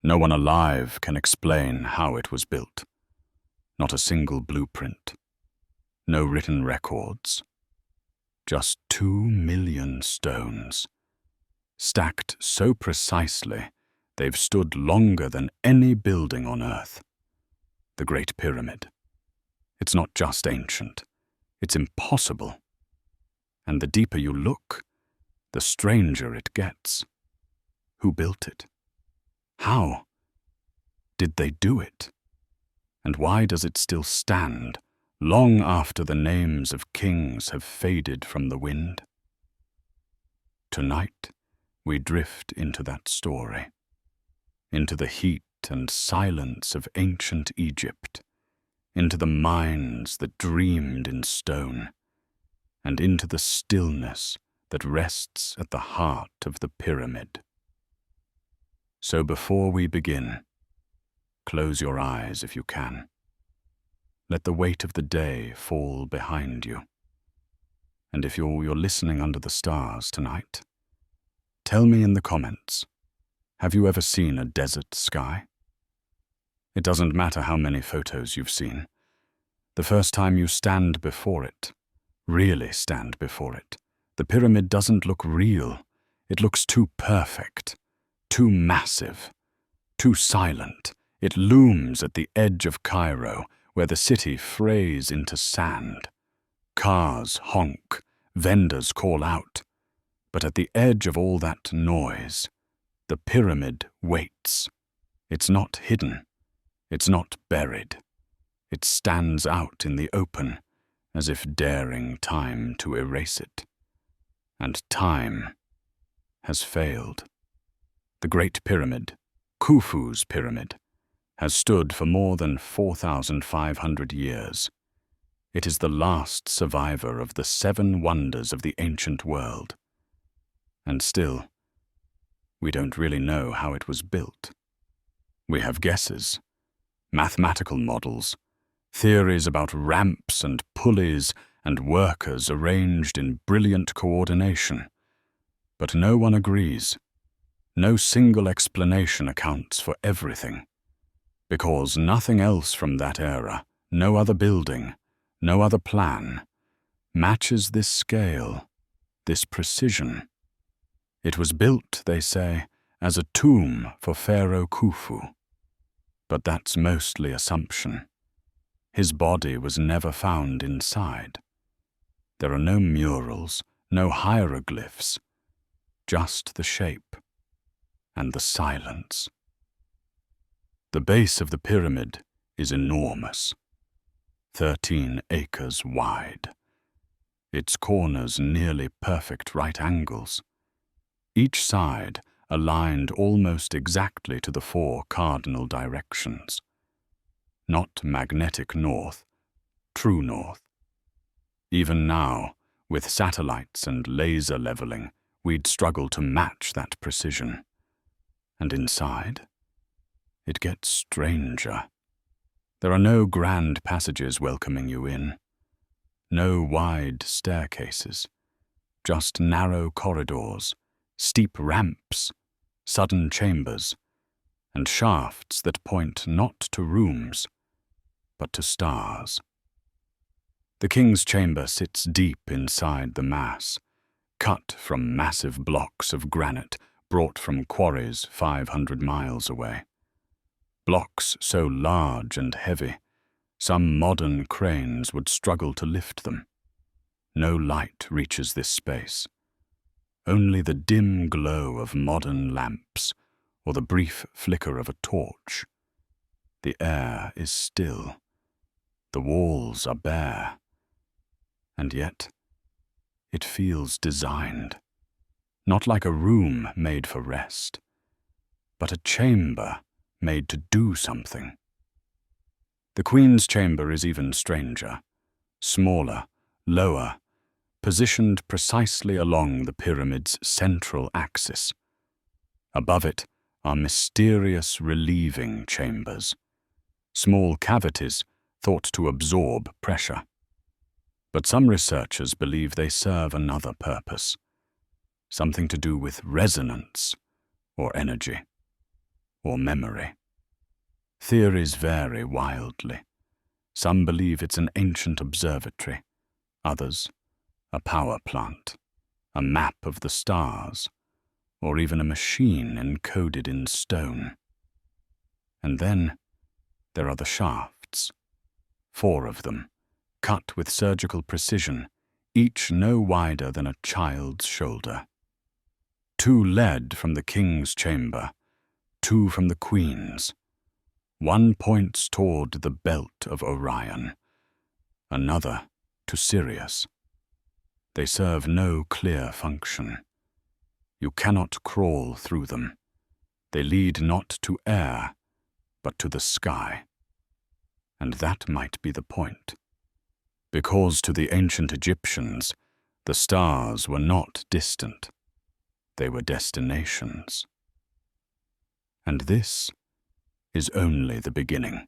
No one alive can explain how it was built. Not a single blueprint. No written records. Just 2 million stones, stacked so precisely they've stood longer than any building on Earth. The Great Pyramid. It's not just ancient, it's impossible. And the deeper you look, the stranger it gets. Who built it? How? Did they do it? And why does it still stand, long after the names of kings have faded from the wind? Tonight, we drift into that story, into the heat and silence of ancient Egypt, into the minds that dreamed in stone, and into the stillness that rests at the heart of the pyramid. So before we begin, close your eyes if you can. Let the weight of the day fall behind you. And if you're listening under the stars tonight, tell me in the comments, have you ever seen a desert sky? It doesn't matter how many photos you've seen. The first time you stand before it, really stand before it, the pyramid doesn't look real. It looks too perfect, too massive, too silent. It looms at the edge of Cairo, where the city frays into sand. Cars honk, vendors call out. But at the edge of all that noise, the pyramid waits. It's not hidden. It's not buried. It stands out in the open, as if daring time to erase it. And time has failed. The Great Pyramid, Khufu's pyramid, has stood for more than 4,500 years. It is the last survivor of the 7 wonders of the ancient world. And still, we don't really know how it was built. We have guesses, mathematical models, theories about ramps and pulleys and workers arranged in brilliant coordination. But no one agrees. No single explanation accounts for everything. Because nothing else from that era, no other building, no other plan, matches this scale, this precision. It was built, they say, as a tomb for Pharaoh Khufu. But that's mostly assumption. His body was never found inside. There are no murals, no hieroglyphs, just the shape and the silence. The base of the pyramid is enormous, 13 acres wide. Its corners nearly perfect right angles. Each side aligned almost exactly to the 4 cardinal directions. Not magnetic north, true north. Even now, with satellites and laser leveling, we'd struggle to match that precision. And inside, it gets stranger. There are no grand passages welcoming you in. No wide staircases. Just narrow corridors, steep ramps, sudden chambers, and shafts that point not to rooms, but to stars. The king's chamber sits deep inside the mass, cut from massive blocks of granite brought from quarries 500 miles away. Blocks so large and heavy, some modern cranes would struggle to lift them. No light reaches this space. Only the dim glow of modern lamps or the brief flicker of a torch. The air is still. The walls are bare. And yet, it feels designed. Not like a room made for rest, but a chamber made to do something. The Queen's chamber is even stranger, smaller, lower, positioned precisely along the pyramid's central axis. Above it are mysterious relieving chambers, small cavities thought to absorb pressure. But some researchers believe they serve another purpose, something to do with resonance or energy, or memory. Theories vary wildly. Some believe it's an ancient observatory, others a power plant, a map of the stars, or even a machine encoded in stone. And then there are the shafts, 4 of them, cut with surgical precision, each no wider than a child's shoulder. 2 led from the king's chamber, 2 from the queen's. One points toward the belt of Orion, another to Sirius. They serve no clear function. You cannot crawl through them. They lead not to air, but to the sky. And that might be the point. Because to the ancient Egyptians, the stars were not distant. They were destinations. And this is only the beginning.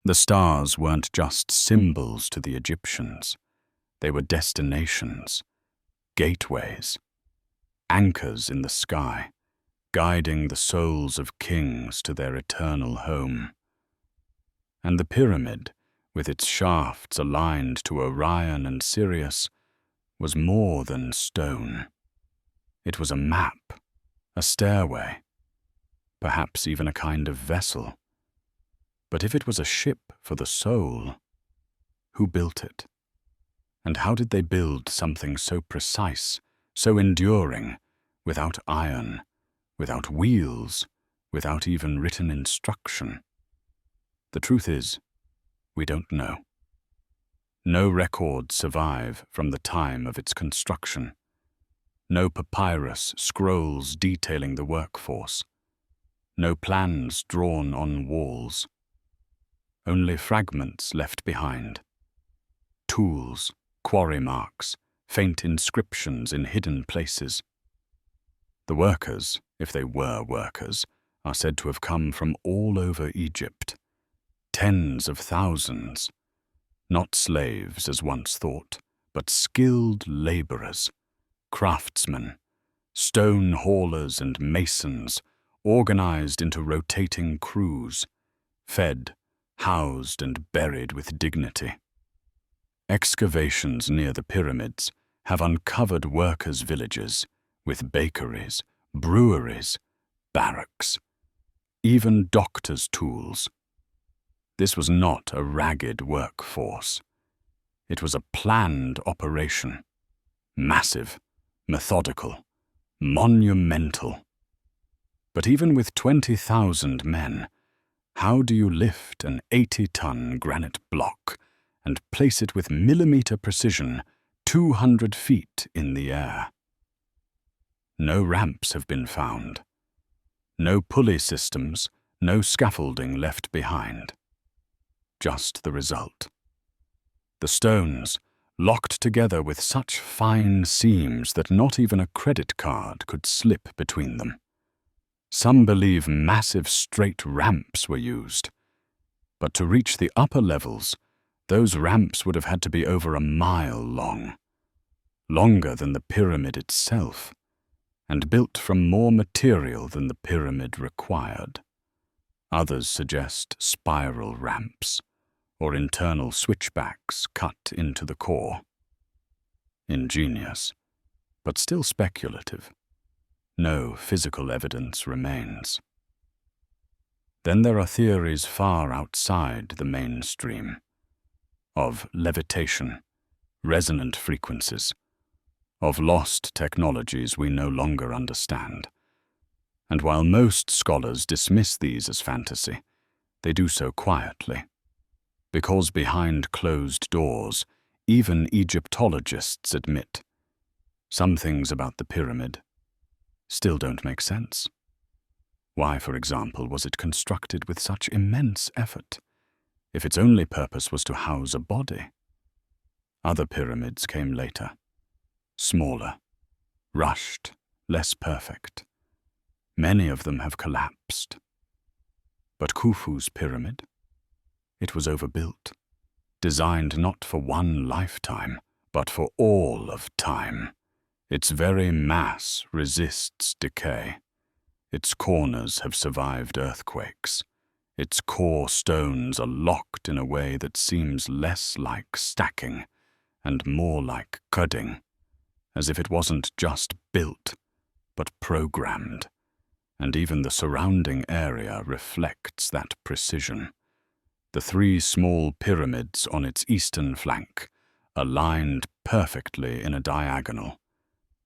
The stars weren't just symbols to the Egyptians. They were destinations, gateways, anchors in the sky, guiding the souls of kings to their eternal home. And the pyramid, with its shafts aligned to Orion and Sirius, was more than stone. It was a map, a stairway, perhaps even a kind of vessel. But if it was a ship for the soul, who built it? And how did they build something so precise, so enduring, without iron, without wheels, without even written instruction? The truth is, we don't know. No records survive from the time of its construction. No papyrus scrolls detailing the workforce. No plans drawn on walls. Only fragments left behind. Tools, quarry marks, faint inscriptions in hidden places. The workers, if they were workers, are said to have come from all over Egypt. Tens of thousands. Not slaves as once thought, but skilled laborers, craftsmen, stone haulers and masons, organized into rotating crews, fed, housed and buried with dignity. Excavations near the pyramids have uncovered workers' villages with bakeries, breweries, barracks, even doctors' tools. This was not a ragged workforce. It was a planned operation, massive, methodical, monumental. But even with 20,000 men, how do you lift an 80-ton granite block and place it with millimeter precision 200 feet in the air? No ramps have been found. No pulley systems, no scaffolding left behind. Just the result. The stones, locked together with such fine seams that not even a credit card could slip between them. Some believe massive straight ramps were used. But to reach the upper levels, those ramps would have had to be over a mile long. Longer than the pyramid itself, and built from more material than the pyramid required. Others suggest spiral ramps, or internal switchbacks cut into the core. Ingenious, but still speculative. No physical evidence remains. Then there are theories far outside the mainstream, of levitation, resonant frequencies, of lost technologies we no longer understand. And while most scholars dismiss these as fantasy, they do so quietly. Because behind closed doors, even Egyptologists admit some things about the pyramid still don't make sense. Why, for example, was it constructed with such immense effort, if its only purpose was to house a body? Other pyramids came later, smaller, rushed, less perfect. Many of them have collapsed. But Khufu's pyramid? It was overbuilt, designed not for one lifetime, but for all of time. Its very mass resists decay. Its corners have survived earthquakes. Its core stones are locked in a way that seems less like stacking and more like cudding, as if it wasn't just built, but programmed, and even the surrounding area reflects that precision. The 3 small pyramids on its eastern flank are lined perfectly in a diagonal.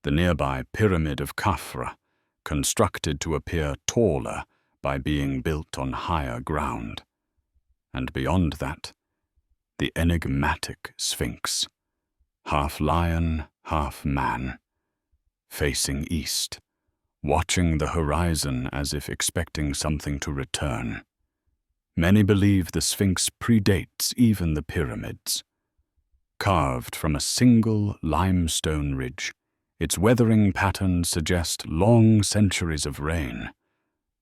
The nearby Pyramid of Khafra, constructed to appear taller by being built on higher ground. And beyond that, the enigmatic Sphinx, half lion, half man, facing east, watching the horizon as if expecting something to return. Many believe the Sphinx predates even the pyramids. Carved from a single limestone ridge, its weathering patterns suggest long centuries of rain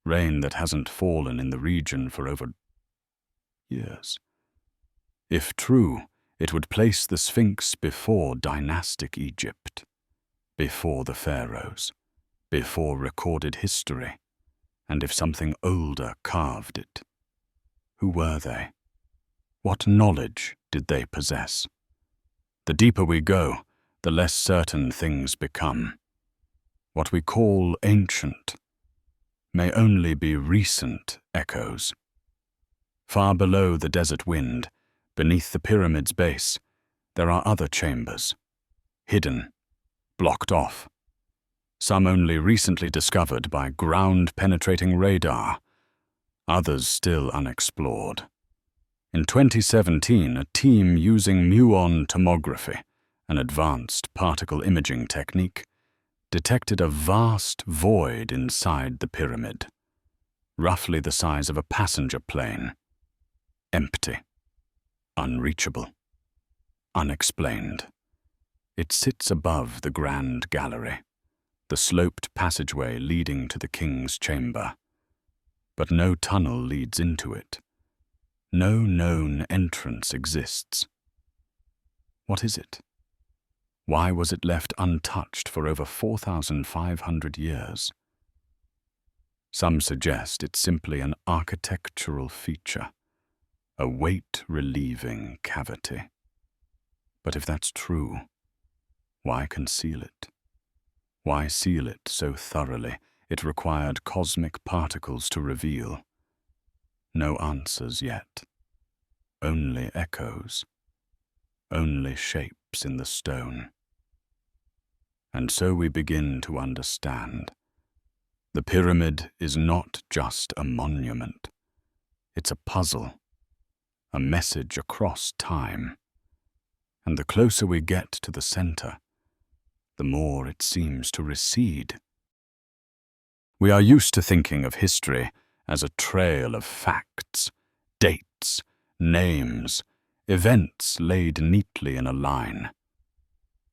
that hasn't fallen in the region for over years. If true, it would place the Sphinx before dynastic Egypt, before the pharaohs, before recorded history, and if something older carved it. Who were they? What knowledge did they possess? The deeper we go, the less certain things become. What we call ancient may only be recent echoes. Far below the desert wind, beneath the pyramid's base, there are other chambers, hidden, blocked off. Some only recently discovered by ground-penetrating radar, others still unexplored. In 2017, a team using muon tomography, an advanced particle imaging technique, detected a vast void inside the pyramid, roughly the size of a passenger plane. Empty, unreachable, unexplained. It sits above the grand gallery, the sloped passageway leading to the king's chamber. But no tunnel leads into it. No known entrance exists. What is it? Why was it left untouched for over 4,500 years? Some suggest it's simply an architectural feature, a weight-relieving cavity. But if that's true, why conceal it? Why seal it so thoroughly it required cosmic particles to reveal? No answers yet. Only echoes. Only shapes in the stone. And so we begin to understand. The pyramid is not just a monument. It's a puzzle, a message across time. And the closer we get to the center, the more it seems to recede. We are used to thinking of history as a trail of facts, dates, names, events laid neatly in a line.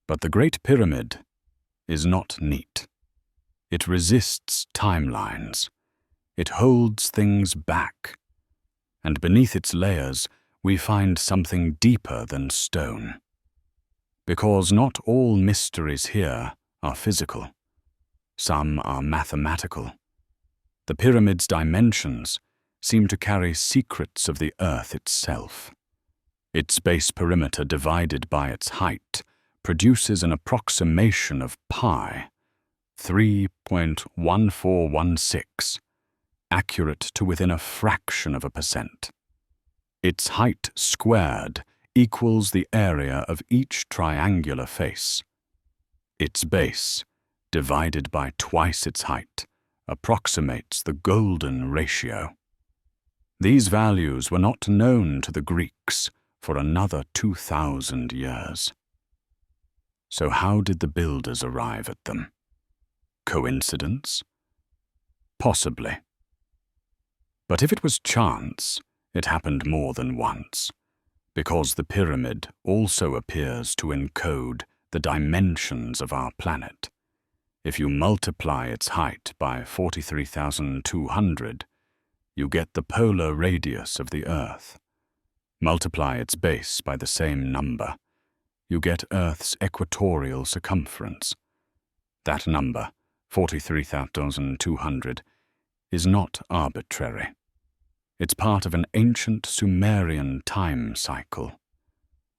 But the Great Pyramid is not neat. It resists timelines. It holds things back. And beneath its layers, we find something deeper than stone. Because not all mysteries here are physical. Some are mathematical. The pyramid's dimensions seem to carry secrets of the earth itself. Its base perimeter divided by its height produces an approximation of pi, 3.1416, accurate to within a fraction of a percent. Its height squared equals the area of each triangular face. Its base, divided by twice its height, approximates the golden ratio. These values were not known to the Greeks for another 2,000 years. So how did the builders arrive at them? Coincidence? Possibly. But if it was chance, it happened more than once, because the pyramid also appears to encode the dimensions of our planet. If you multiply its height by 43,200, you get the polar radius of the Earth. Multiply its base by the same number, you get Earth's equatorial circumference. That number, 43,200, is not arbitrary. It's part of an ancient Sumerian time cycle,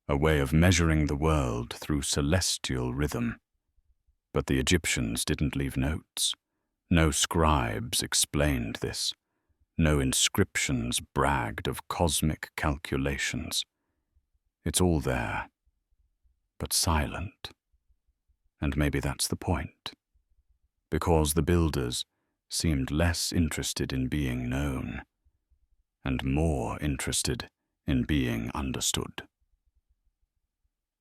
a way of measuring the world through celestial rhythm. But the Egyptians didn't leave notes. No scribes explained this. No inscriptions bragged of cosmic calculations. It's all there, but silent. And maybe that's the point. Because the builders seemed less interested in being known and more interested in being understood.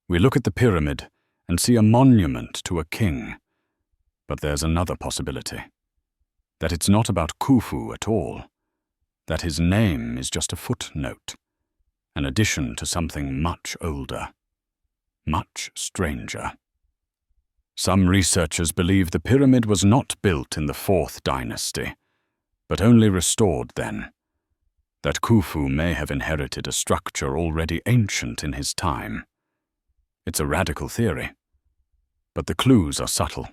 We look at the pyramid and see a monument to a king, but there's another possibility. That it's not about Khufu at all. That his name is just a footnote, an addition to something much older, much stranger. Some researchers believe the pyramid was not built in the 4th dynasty, but only restored then. That Khufu may have inherited a structure already ancient in his time. It's a radical theory, but the clues are subtle.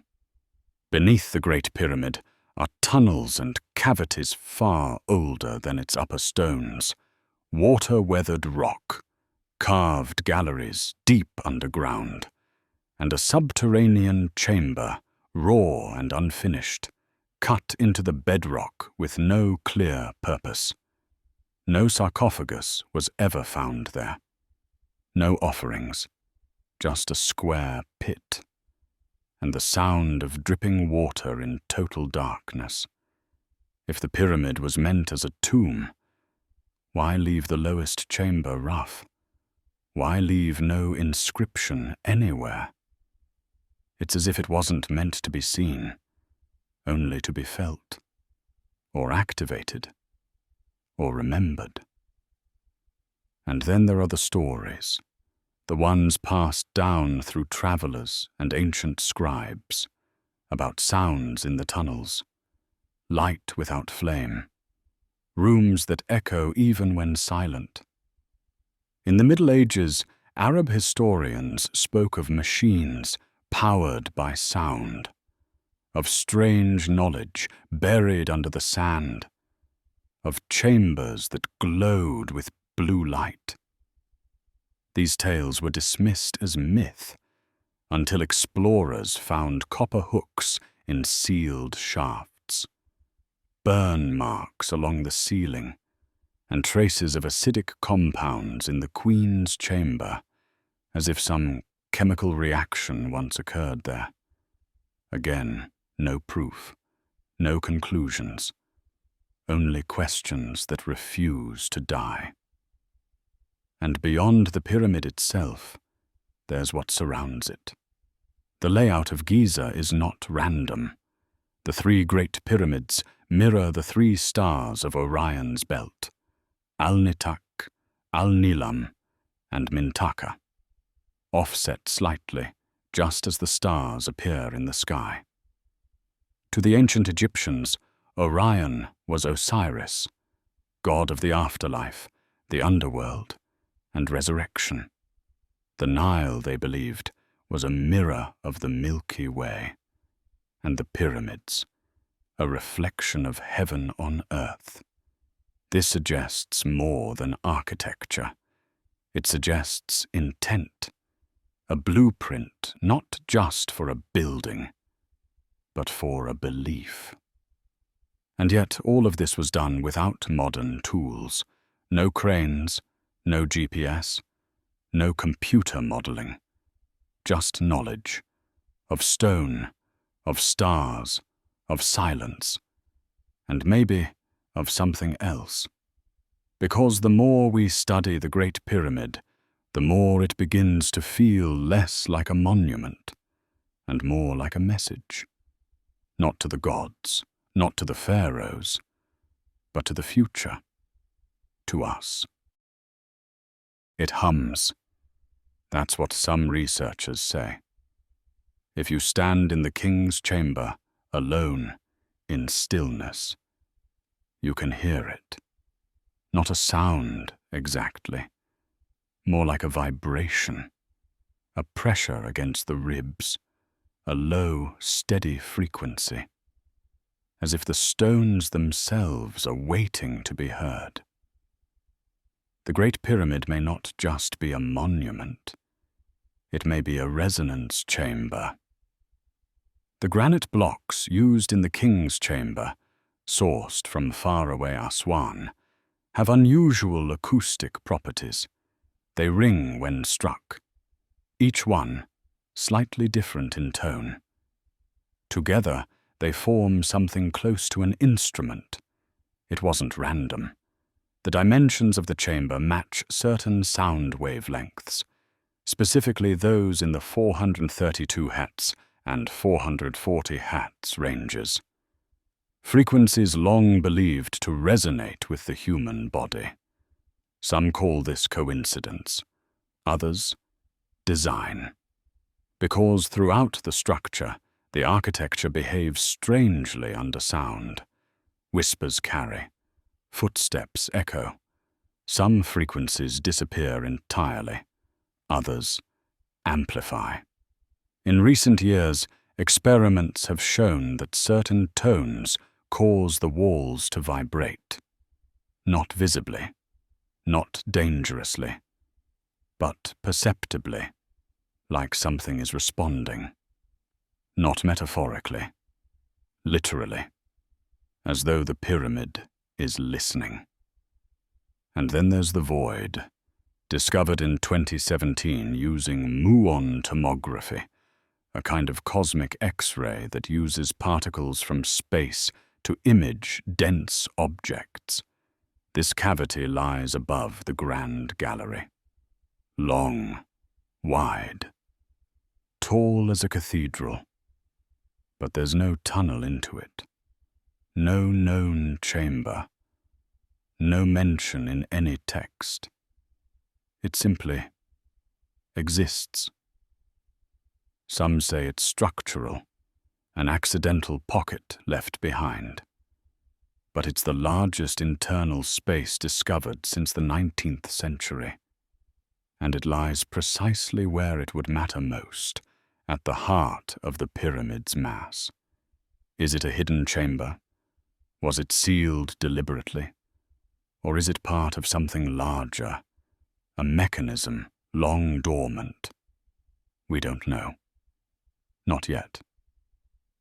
Beneath the Great Pyramid are tunnels and cavities far older than its upper stones, water-weathered rock, carved galleries deep underground, and a subterranean chamber, raw and unfinished, cut into the bedrock with no clear purpose. No sarcophagus was ever found there. No offerings, just a square pit, and the sound of dripping water in total darkness. If the pyramid was meant as a tomb, why leave the lowest chamber rough? Why leave no inscription anywhere? It's as if it wasn't meant to be seen, only to be felt, or activated, or remembered. And then there are the stories, the ones passed down through travelers and ancient scribes, about sounds in the tunnels, light without flame, rooms that echo even when silent. In the Middle Ages, Arab historians spoke of machines powered by sound, of strange knowledge buried under the sand, of chambers that glowed with blue light. These tales were dismissed as myth until explorers found copper hooks in sealed shafts, burn marks along the ceiling, and traces of acidic compounds in the Queen's chamber, as if some chemical reaction once occurred there. Again, no proof, no conclusions, only questions that refuse to die. And beyond the pyramid itself, there's what surrounds it. The layout of Giza is not random. The 3 great pyramids mirror the 3 stars of Orion's belt, Al-Nitak, Al-Nilam, and Mintaka, offset slightly, just as the stars appear in the sky. To the ancient Egyptians, Orion was Osiris, god of the afterlife, the underworld, and resurrection. The Nile, they believed, was a mirror of the Milky Way, and the pyramids, a reflection of heaven on earth. This suggests more than architecture. It suggests intent, a blueprint not just for a building, but for a belief. And yet all of this was done without modern tools, no cranes, no GPS, no computer modeling, just knowledge of stone, of stars, of silence, and maybe of something else. Because the more we study the Great Pyramid, the more it begins to feel less like a monument and more like a message, not to the gods, not to the pharaohs, but to the future, to us. It hums. That's what some researchers say. If you stand in the king's chamber, alone, in stillness, you can hear it. Not a sound, exactly. More like a vibration, a pressure against the ribs, a low, steady frequency, as if the stones themselves are waiting to be heard. The Great Pyramid may not just be a monument. It may be a resonance chamber. The granite blocks used in the King's Chamber, sourced from faraway Aswan, have unusual acoustic properties. They ring when struck, each one slightly different in tone. Together, they form something close to an instrument. It wasn't random. The dimensions of the chamber match certain sound wavelengths, specifically those in the 432 Hz and 440 Hz ranges. Frequencies long believed to resonate with the human body. Some call this coincidence, others design. Because throughout the structure, the architecture behaves strangely under sound. Whispers carry, footsteps echo. Some frequencies disappear entirely, others amplify. In recent years, experiments have shown that certain tones cause the walls to vibrate. Not visibly, not dangerously, but perceptibly, like something is responding. Not metaphorically, literally, as though the pyramid is listening. And then there's the void, discovered in 2017 using muon tomography, a kind of cosmic X-ray that uses particles from space to image dense objects. This cavity lies above the Grand Gallery. Long, wide, tall as a cathedral. But there's no tunnel into it, no known chamber, no mention in any text. It simply exists. Some say it's structural, an accidental pocket left behind. But it's the largest internal space discovered since the 19th century. And it lies precisely where it would matter most, at the heart of the pyramid's mass. Is it a hidden chamber? Was it sealed deliberately? Or is it part of something larger, a mechanism long dormant? We don't know. Not yet.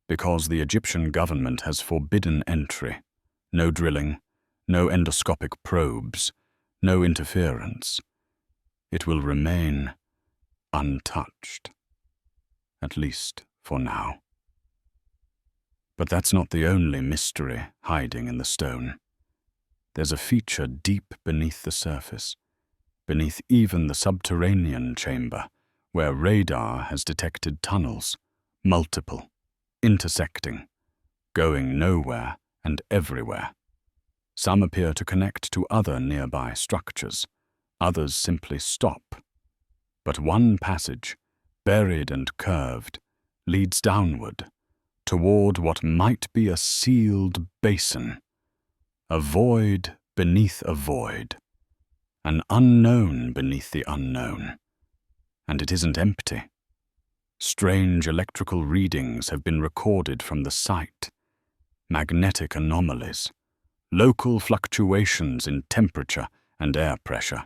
Because the Egyptian government has forbidden entry, no drilling, no endoscopic probes, no interference. It will remain untouched. At least for now. But that's not the only mystery hiding in the stone. There's a feature deep beneath the surface, beneath even the subterranean chamber, where radar has detected tunnels, multiple, intersecting, going nowhere and everywhere. Some appear to connect to other nearby structures, others simply stop. But one passage, buried and curved, leads downward, toward what might be a sealed basin, a void beneath a void, an unknown beneath the unknown. And it isn't empty. Strange electrical readings have been recorded from the site, magnetic anomalies, local fluctuations in temperature and air pressure,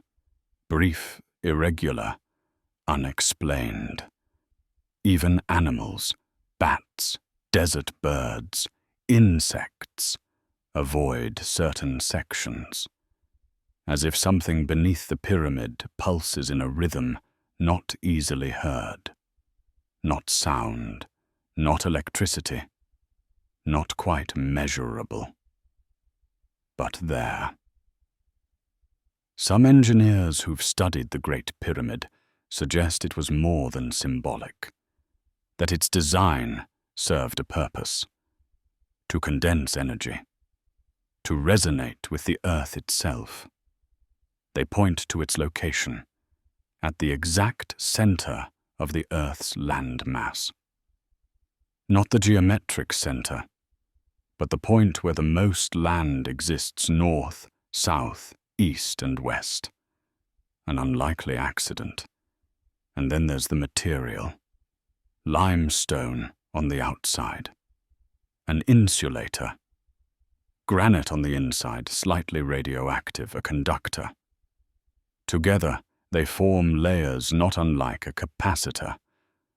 brief, irregular, unexplained. Even animals, bats, desert birds, insects, avoid certain sections, as if something beneath the pyramid pulses in a rhythm not easily heard. Not sound, not electricity, not quite measurable. But there. Some engineers who've studied the Great Pyramid suggest it was more than symbolic, that its design served a purpose, to condense energy, to resonate with the earth itself. They point to its location, at the exact center of the Earth's land mass. Not the geometric center, but the point where the most land exists north, south, east, and west. An unlikely accident. And then there's the material. Limestone on the outside. An insulator granite on the inside, slightly radioactive, a conductor. Together, they form layers not unlike a capacitor,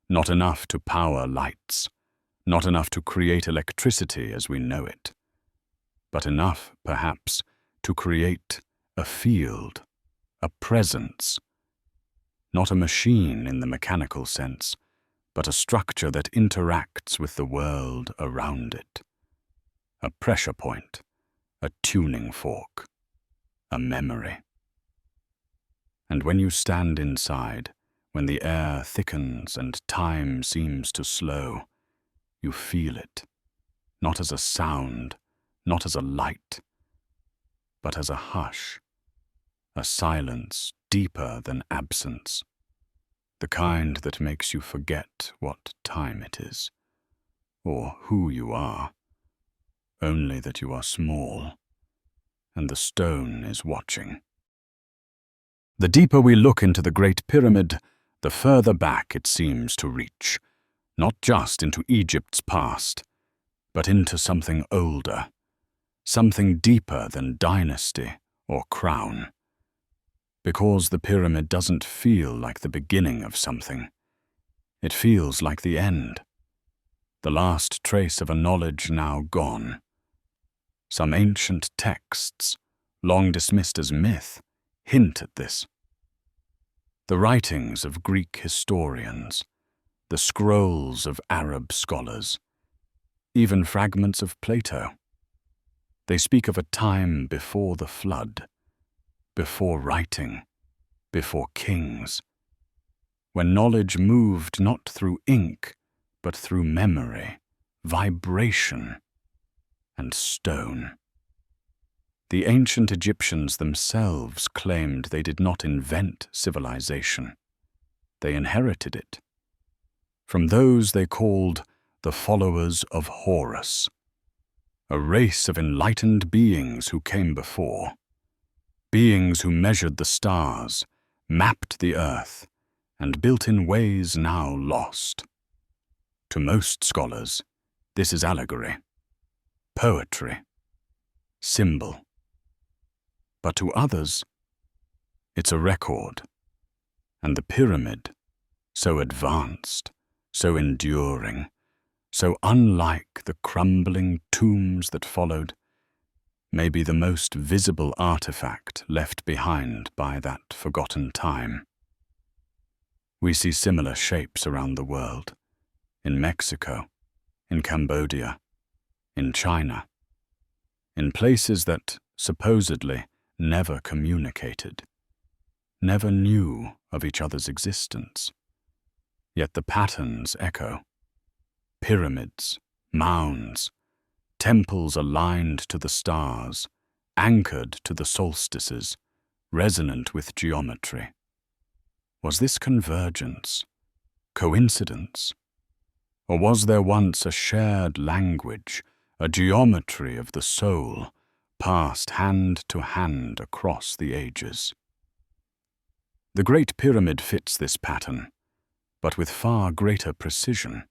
not enough to power lights, not enough to create electricity as we know it, but enough, perhaps, to create a field, a presence, not a machine in the mechanical sense, but a structure that interacts with the world around it. A pressure point, a tuning fork, a memory. And when you stand inside, when the air thickens and time seems to slow, you feel it, not as a sound, not as a light, but as a hush, a silence deeper than absence, the kind that makes you forget what time it is, or who you are, only that you are small, and the stone is watching. The deeper we look into the Great Pyramid, the further back it seems to reach, not just into Egypt's past, but into something older, something deeper than dynasty or crown. Because the pyramid doesn't feel like the beginning of something. It feels like the end, the last trace of a knowledge now gone. Some ancient texts, long dismissed as myth, hint at this. The writings of Greek historians, the scrolls of Arab scholars, even fragments of Plato. They speak of a time before the flood, before writing, before kings, when knowledge moved not through ink, but through memory, vibration, and stone. The ancient Egyptians themselves claimed they did not invent civilization. They inherited it from those they called the followers of Horus, a race of enlightened beings who came before, beings who measured the stars, mapped the earth, and built in ways now lost. To most scholars, this is allegory, poetry, symbol. But to others, it's a record, and the pyramid, so advanced, so enduring, so unlike the crumbling tombs that followed, may be the most visible artifact left behind by that forgotten time. We see similar shapes around the world, in Mexico, in Cambodia, in China, in places that supposedly never communicated, never knew of each other's existence. Yet the patterns echo. Pyramids, mounds, temples aligned to the stars, anchored to the solstices, resonant with geometry. Was this convergence, coincidence? Or was there once a shared language, a geometry of the soul, passed hand to hand across the ages? The Great Pyramid fits this pattern, but with far greater precision.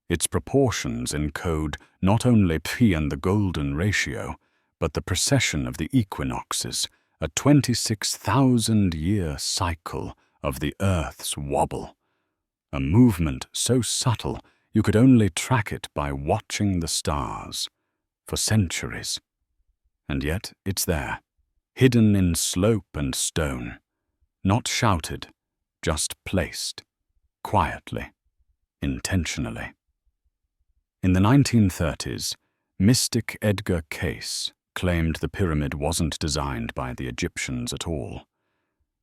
Its proportions encode not only Pi and the golden ratio, but the precession of the equinoxes, a 26,000-year cycle of the Earth's wobble, a movement so subtle you could only track it by watching the stars for centuries. And yet it's there, hidden in slope and stone, not shouted, just placed, quietly, intentionally. In the 1930s, mystic Edgar Cayce claimed the pyramid wasn't designed by the Egyptians at all,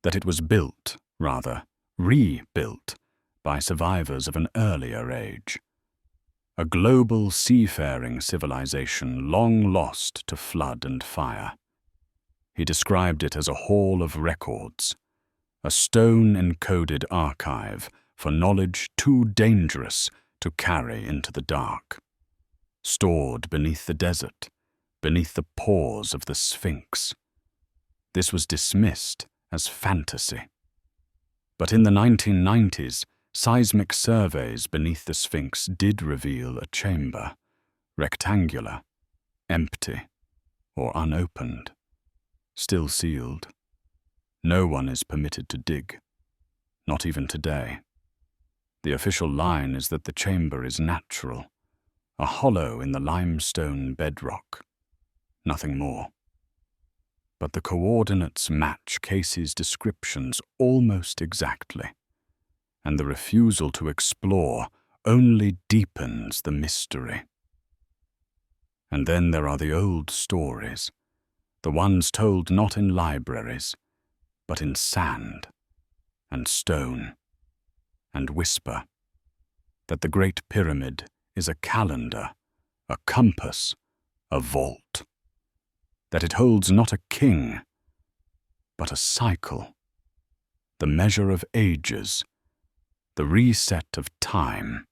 that it was built, rather, rebuilt, by survivors of an earlier age. A global seafaring civilization long lost to flood and fire. He described it as a hall of records, a stone-encoded archive for knowledge too dangerous to carry into the dark, stored beneath the desert, beneath the pores of the Sphinx. This was dismissed as fantasy. But in the 1990s, seismic surveys beneath the Sphinx did reveal a chamber, rectangular, empty, or unopened, still sealed. No one is permitted to dig, not even today. The official line is that the chamber is natural, a hollow in the limestone bedrock, nothing more. But the coordinates match Casey's descriptions almost exactly, and the refusal to explore only deepens the mystery. And then there are the old stories, the ones told not in libraries, but in sand and stone and whisper, that the Great Pyramid is a calendar, a compass, a vault, that it holds not a king, but a cycle, the measure of ages, the reset of time.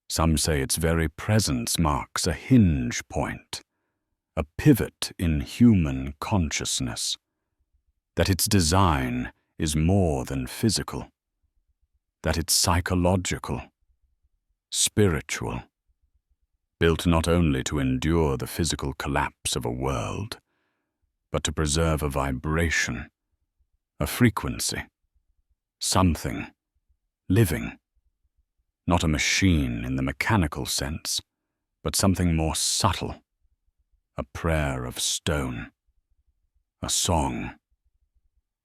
Some say its very presence marks a hinge point, a pivot in human consciousness, that its design is more than physical, that it's psychological, spiritual, built not only to endure the physical collapse of a world, but to preserve a vibration, a frequency, something living, not a machine in the mechanical sense, but something more subtle, a prayer of stone, a song,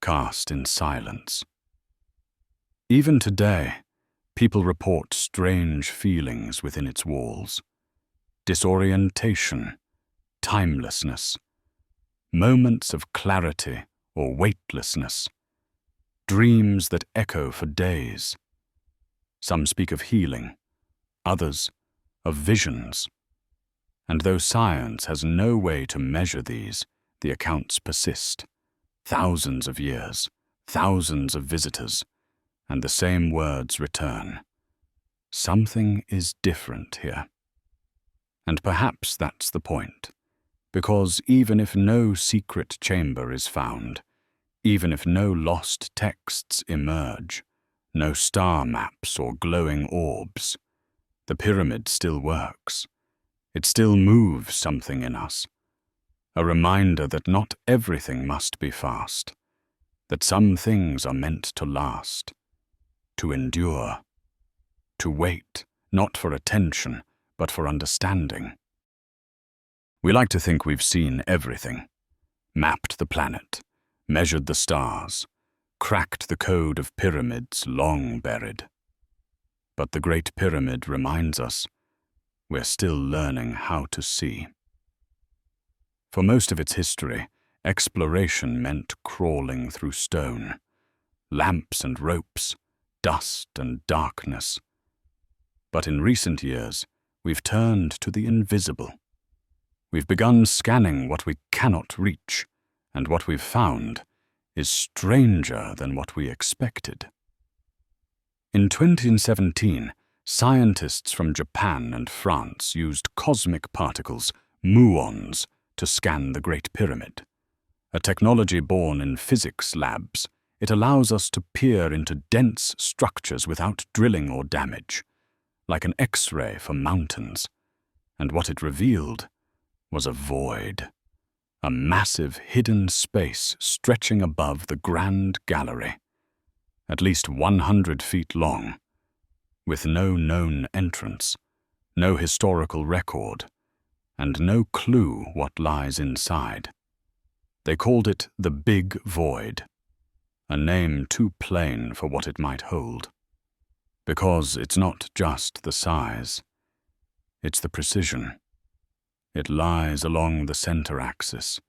cast in silence. Even today, people report strange feelings within its walls, disorientation, timelessness, moments of clarity or weightlessness, dreams that echo for days. Some speak of healing, others of visions. And though science has no way to measure these, the accounts persist. Thousands of years, thousands of visitors, and the same words return. Something is different here. And perhaps that's the point, because even if no secret chamber is found, even if no lost texts emerge, no star maps or glowing orbs, the pyramid still works. It still moves something in us, a reminder that not everything must be fast, that some things are meant to last, to endure, to wait, not for attention, but for understanding. We like to think we've seen everything, mapped the planet, measured the stars, cracked the code of pyramids long buried. But the Great Pyramid reminds us we're still learning how to see. For most of its history, exploration meant crawling through stone, lamps and ropes, dust and darkness. But in recent years, we've turned to the invisible. We've begun scanning what we cannot reach, and what we've found is stranger than what we expected. In 2017, scientists from Japan and France used cosmic particles, muons, to scan the Great Pyramid. A technology born in physics labs, it allows us to peer into dense structures without drilling or damage, like an X-ray for mountains. And what it revealed was a void, a massive hidden space stretching above the Grand Gallery, at least 100 feet long, with no known entrance, no historical record, and no clue what lies inside. They called it the Big Void, a name too plain for what it might hold. Because it's not just the size, it's the precision. It lies along the center axis,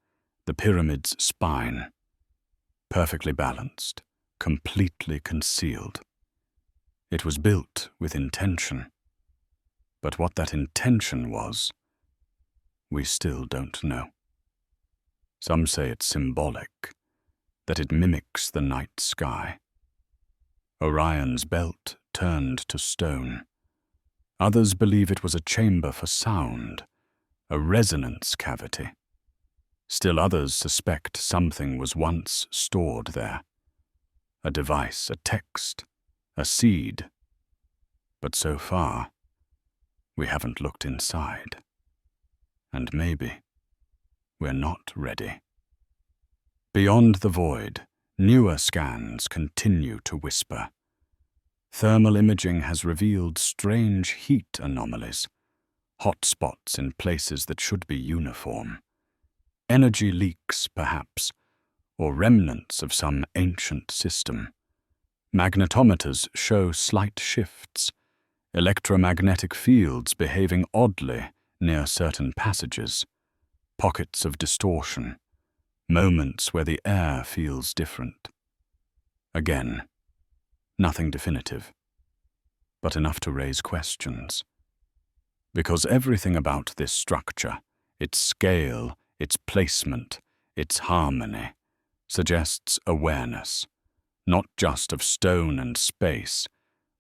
the pyramid's spine, perfectly balanced, completely concealed. It was built with intention, but what that intention was, we still don't know. Some say it's symbolic, that it mimics the night sky. Orion's belt turned to stone. Others believe it was a chamber for sound, a resonance cavity. Still others suspect something was once stored there. A device, a text, a seed. But so far, we haven't looked inside. And maybe we're not ready. Beyond the void, newer scans continue to whisper. Thermal imaging has revealed strange heat anomalies, hotspots in places that should be uniform. Energy leaks, perhaps, or remnants of some ancient system. Magnetometers show slight shifts, electromagnetic fields behaving oddly near certain passages, pockets of distortion, moments where the air feels different. Again, nothing definitive, but enough to raise questions. Because everything about this structure, its scale, its placement, its harmony, suggests awareness, not just of stone and space,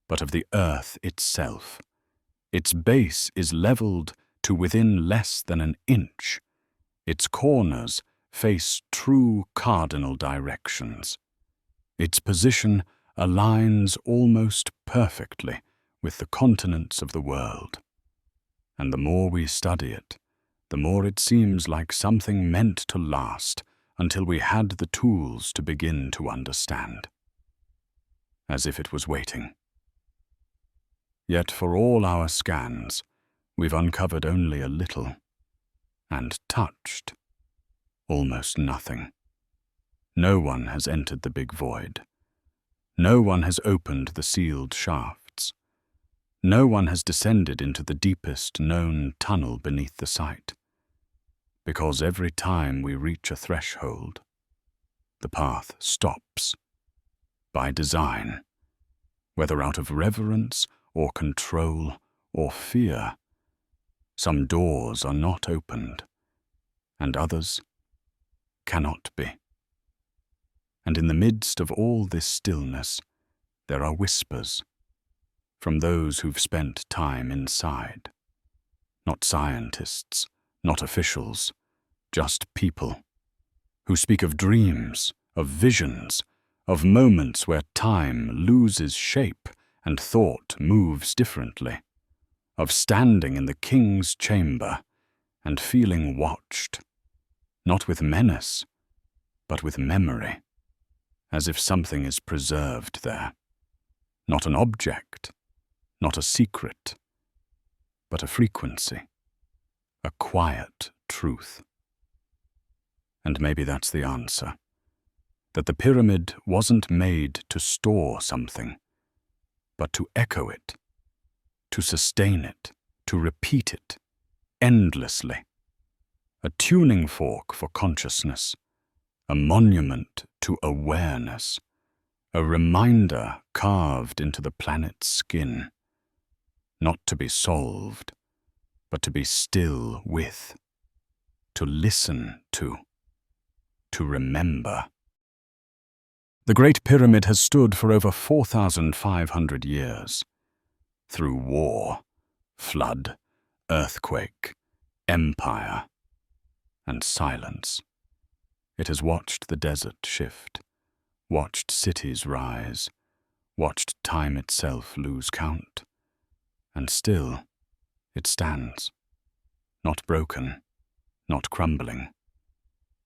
but of the earth itself. Its base is leveled to within less than an inch. Its corners face true cardinal directions. Its position aligns almost perfectly with the continents of the world. And the more we study it, the more it seems like something meant to last until we had the tools to begin to understand. As if it was waiting. Yet for all our scans, we've uncovered only a little, and touched almost nothing. No one has entered the big void. No one has opened the sealed shafts. No one has descended into the deepest known tunnel beneath the site. Because every time we reach a threshold, the path stops. By design, whether out of reverence or control or fear. Some doors are not opened, and others cannot be. And in the midst of all this stillness, there are whispers from those who've spent time inside. Not scientists, not officials, just people who speak of dreams, of visions, of moments where time loses shape and thought moves differently, of standing in the king's chamber and feeling watched, not with menace, but with memory, as if something is preserved there, not an object, not a secret, but a frequency, a quiet truth. And maybe that's the answer. That the pyramid wasn't made to store something, but to echo it, to sustain it, to repeat it, endlessly. A tuning fork for consciousness, a monument to awareness, a reminder carved into the planet's skin, not to be solved, but to be still with, to listen to remember. The Great Pyramid has stood for over 4,500 years. Through war, flood, earthquake, empire, and silence. It has watched the desert shift, watched cities rise, watched time itself lose count. And still, it stands. Not broken, not crumbling,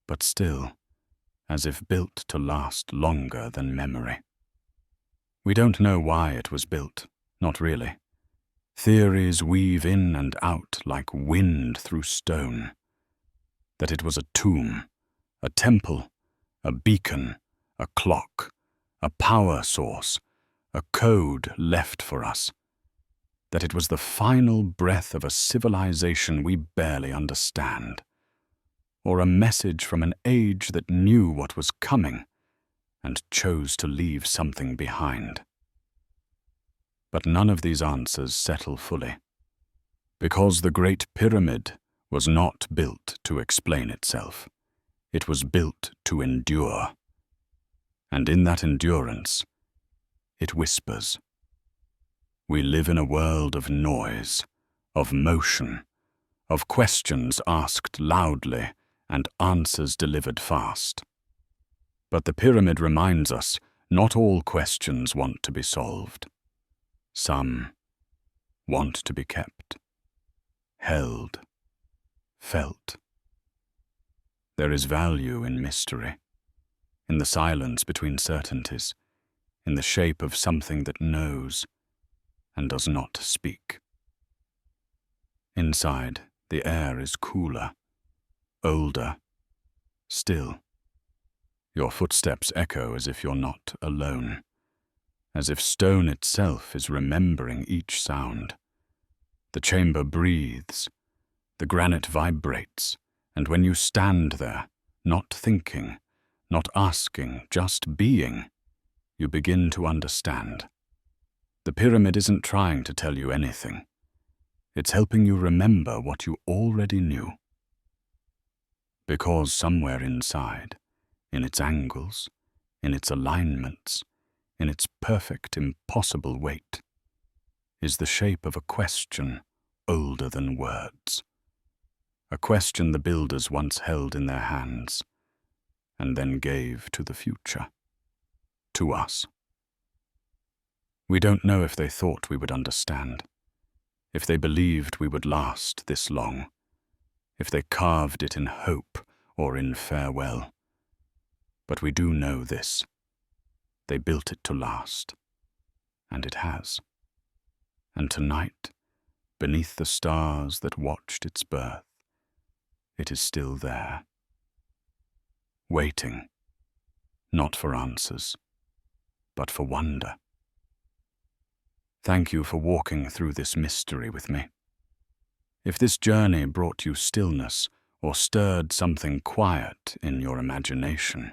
but still, as if built to last longer than memory. We don't know why it was built, not really. Theories weave in and out like wind through stone. That it was a tomb, a temple, a beacon, a clock, a power source, a code left for us. That it was the final breath of a civilization we barely understand. Or a message from an age that knew what was coming and chose to leave something behind. But none of these answers settle fully, because the Great Pyramid was not built to explain itself. It was built to endure. And in that endurance, it whispers. We live in a world of noise, of motion, of questions asked loudly and answers delivered fast. But the pyramid reminds us not all questions want to be solved. Some want to be kept, held, felt. There is value in mystery, in the silence between certainties, in the shape of something that knows and does not speak. Inside, the air is cooler, older, still. Your footsteps echo as if you're not alone, as if stone itself is remembering each sound. The chamber breathes, the granite vibrates, and when you stand there, not thinking, not asking, just being, you begin to understand. The pyramid isn't trying to tell you anything. It's helping you remember what you already knew. Because somewhere inside, in its angles, in its alignments, in its perfect, impossible weight, is the shape of a question older than words. A question the builders once held in their hands, and then gave to the future, to us. We don't know if they thought we would understand, if they believed we would last this long, if they carved it in hope or in farewell. But we do know this. They built it to last, and it has. And tonight, beneath the stars that watched its birth, it is still there, waiting, not for answers, but for wonder. Thank you for walking through this mystery with me. If this journey brought you stillness or stirred something quiet in your imagination,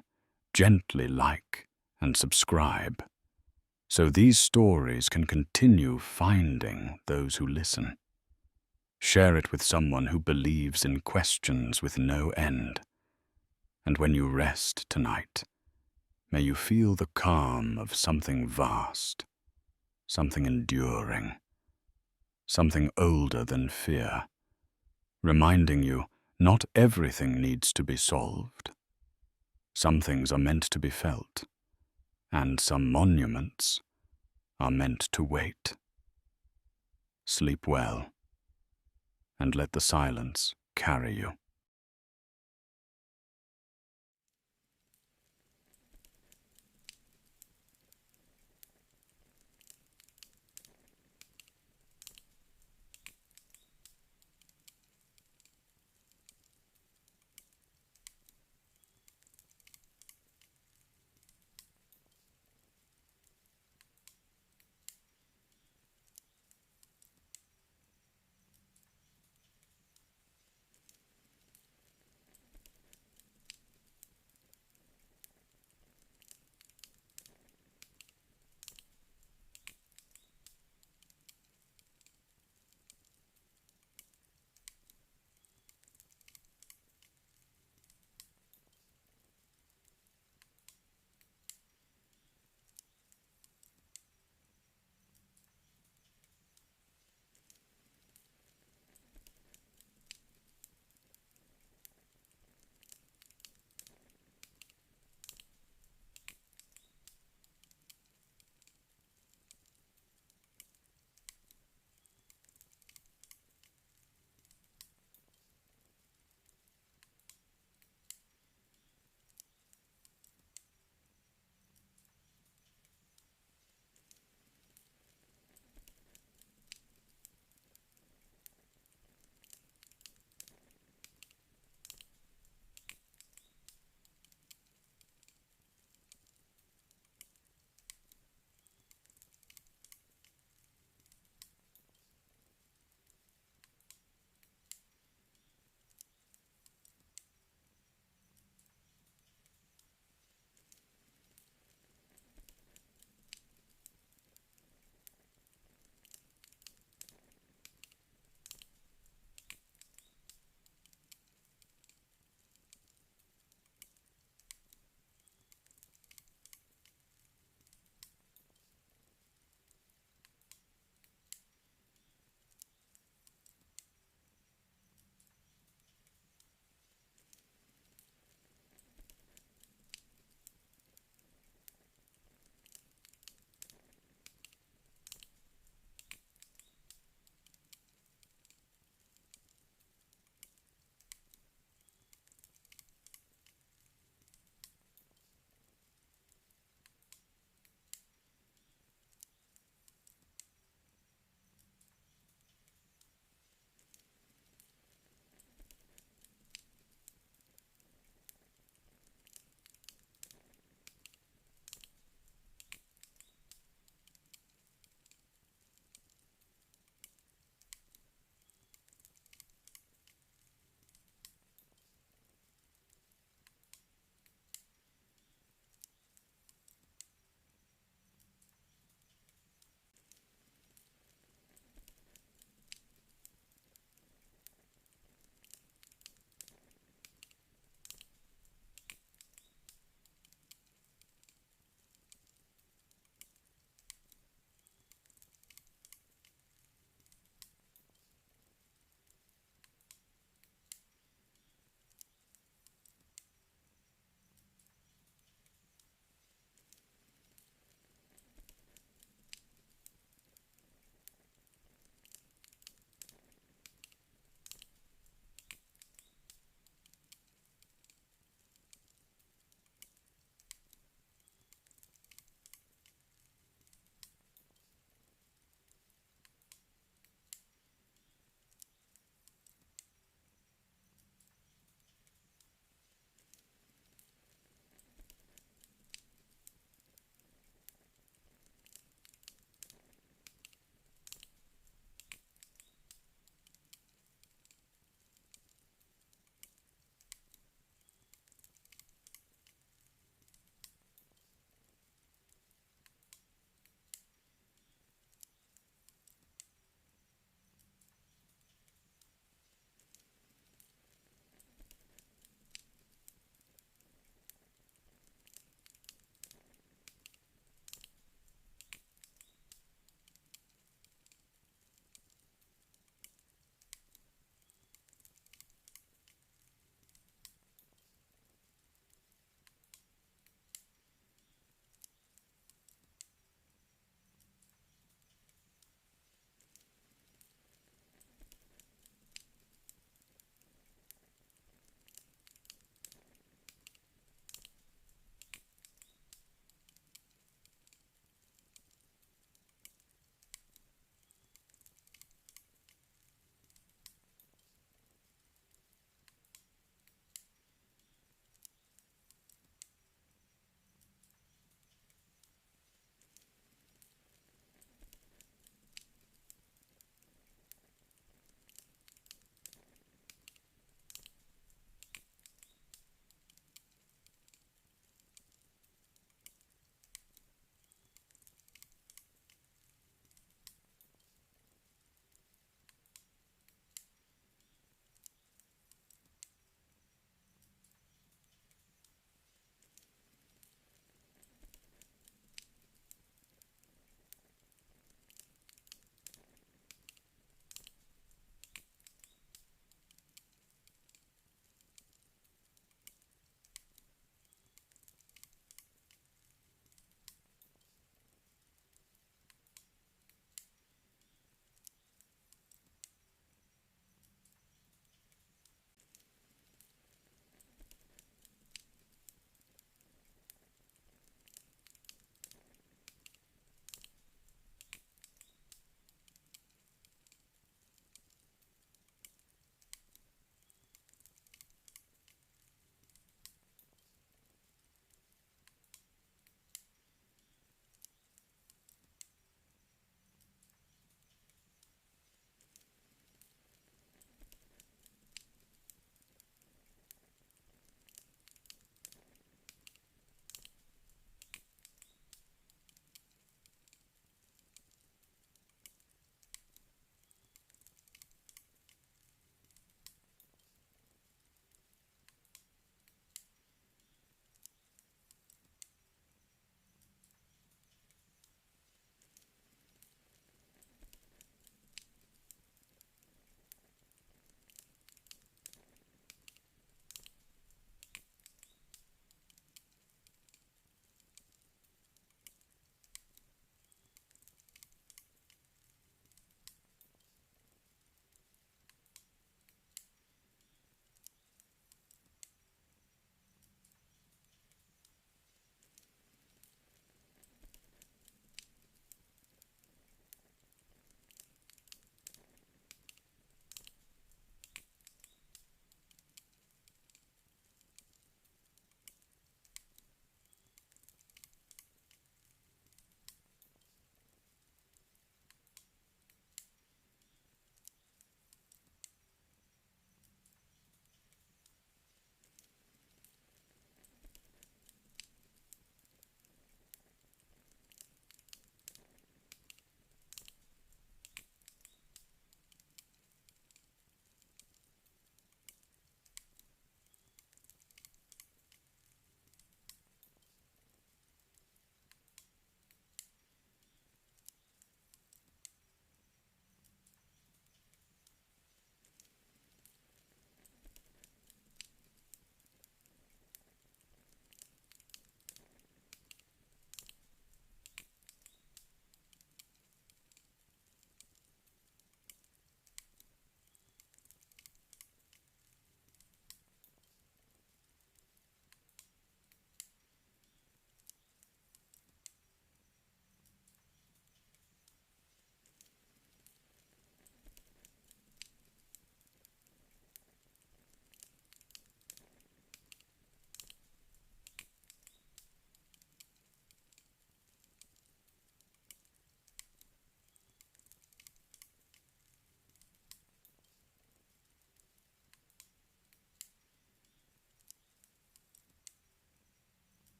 gently like and subscribe, so these stories can continue finding those who listen. Share it with someone who believes in questions with no end. And when you rest tonight, may you feel the calm of something vast, something enduring, something older than fear, reminding you not everything needs to be solved. Some things are meant to be felt, and some monuments are meant to wait. Sleep well, and let the silence carry you.